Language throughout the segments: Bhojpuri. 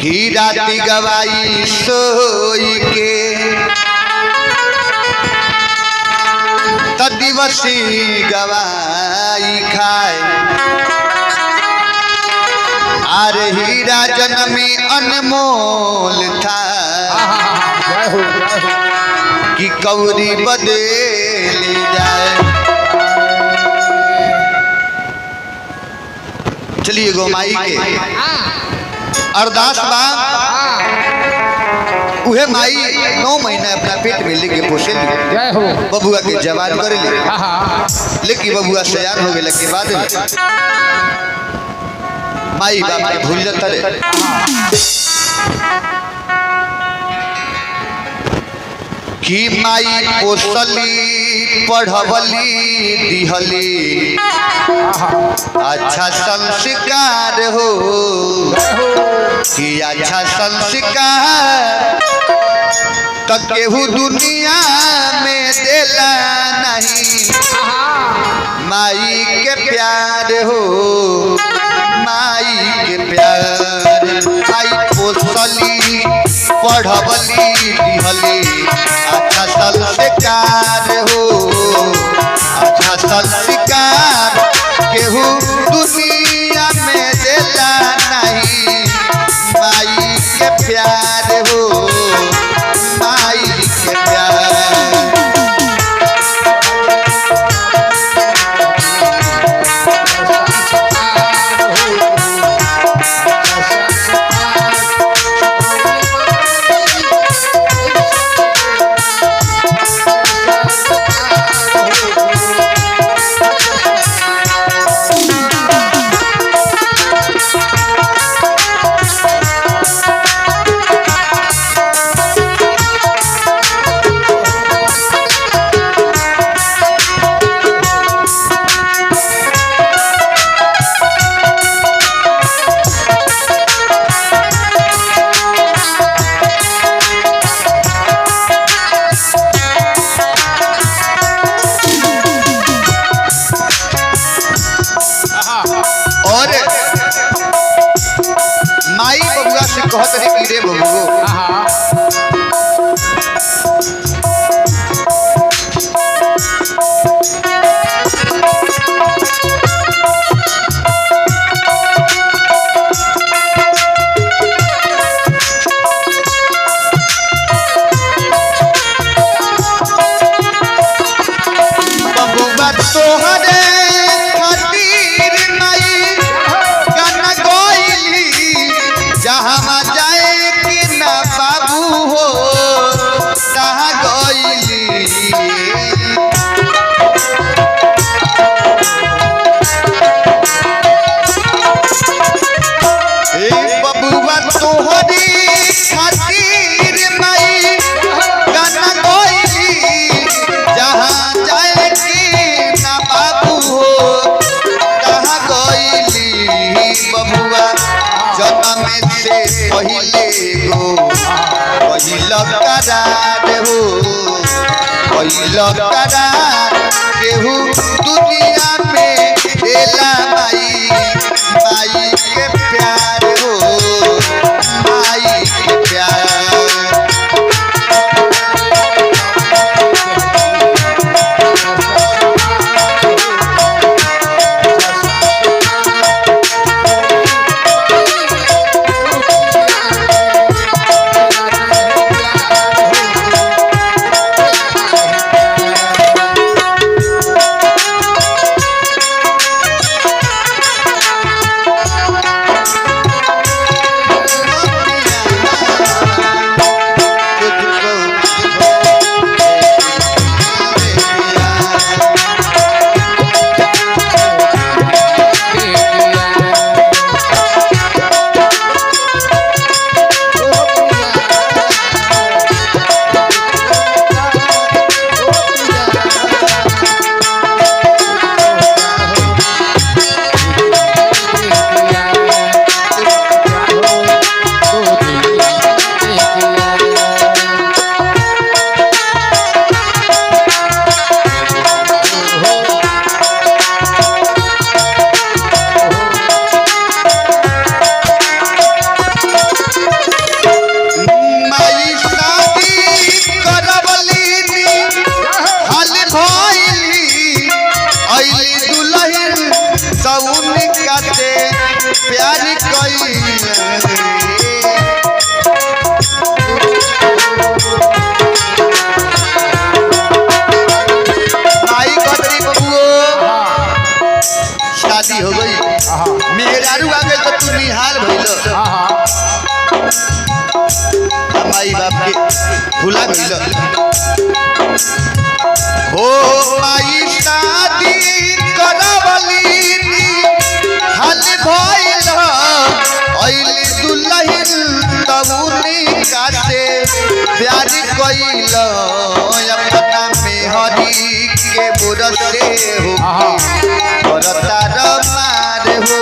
ही राती गवाई सोई के दिवसी गवाई खाए आर हीरा जन्म में अनमोल था कि कौरी बदल जाए। चलिए गोमाई के अरदास उहे माई 9 महीना अपना पेट में लेके पोसे लिए बबुआ के जवान कर लिए लेकिन बबुआ सयान हो गए के बाद माई बाप के भूल जाता रे। कि माई पोसली पढ़वली दिहली अच्छा संस्कार हो कि अच्छा संस्कार तो केहू दुनिया में देला नहीं माई के प्यार हो माई के प्यार। माई पोसली पढ़वली दिहली अच्छा संस्कार हो अच्छा संस्कार केहू दुनिया में देला नहीं माई के प्यार हो माई के प्यार। और माई बबुआ से कहत रही कि रे बबुओ बबुआ तोहरे जहाँ जाए कि ना बाबू हो तहाँ गईली बबुआ तोहरी खातिर माई गाना गईली जहाँ जाए कि ना बाबू हो तहाँ गईली। बबुआ जन्म से पहले हो पहिल करार हो पहिल करार केहू दुनिया में देला माई माई के प्यार हो माई के प्यार। तो तू निहाल भइल माई बाप के भुला गइल हो माई शादी करावली हाल भइल अइली दुल्हन तउनी कासे प्यार कइल अपना मेहरी के बुरसे हो करतार मार हो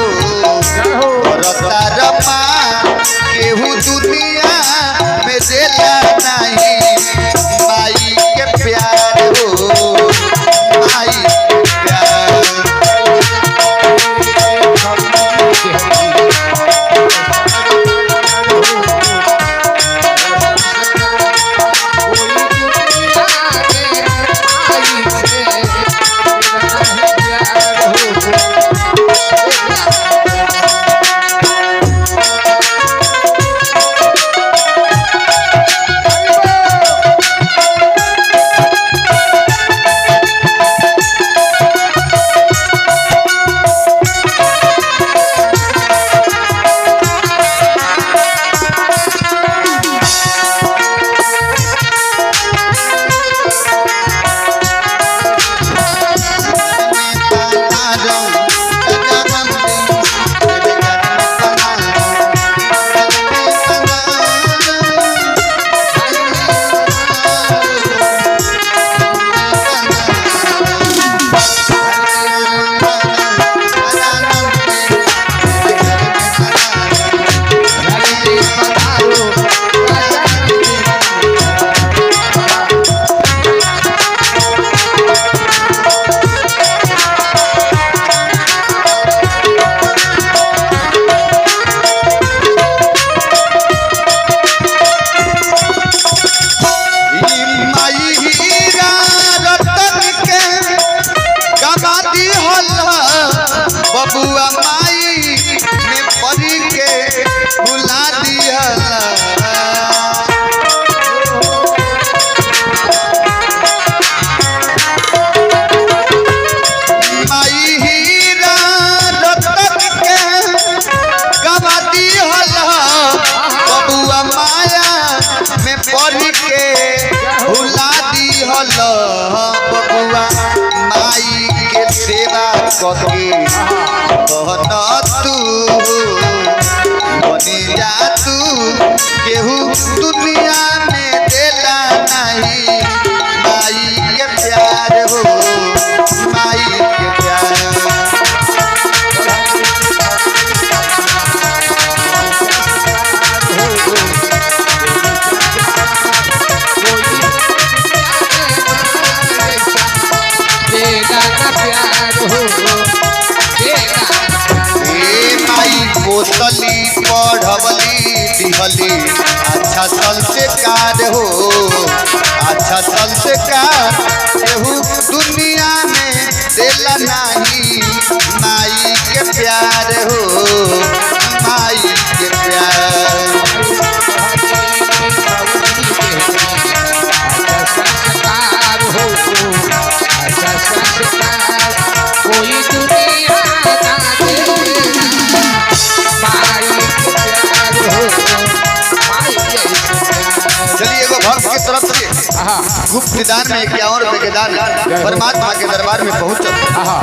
करतार मार केहू दुनिया में देला नहीं माई के प्यार हो माई के प्यार बबुआ माई में परी के भुला दिहला माई हीरा रतन के गवा दिहला बबुआ माया में परी के भुला दिहला बबुआ माई के सेवा करके कहना तू बनी जा तू केहू दुनिया में देला नहीं माई के प्यार हो माई के प्यार पोतली पढ़वली दिहली अच्छा संस्कार हो अच्छा संस्कार केहू दुनिया में देला नहीं माई के प्यार हो माई के प्यार कोई दुनिया चलिए एगो भक्त की तरफ से गुप्त दान में 51 रुपए के दान परमात्मा के दरबार में पहुंचो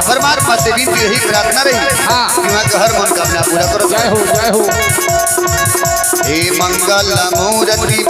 परमात्मा से विनती यही प्रार्थना रही कि वहाँ का हर मनोकामना पूरा करो। जय हो हे मंगल मूर्ति।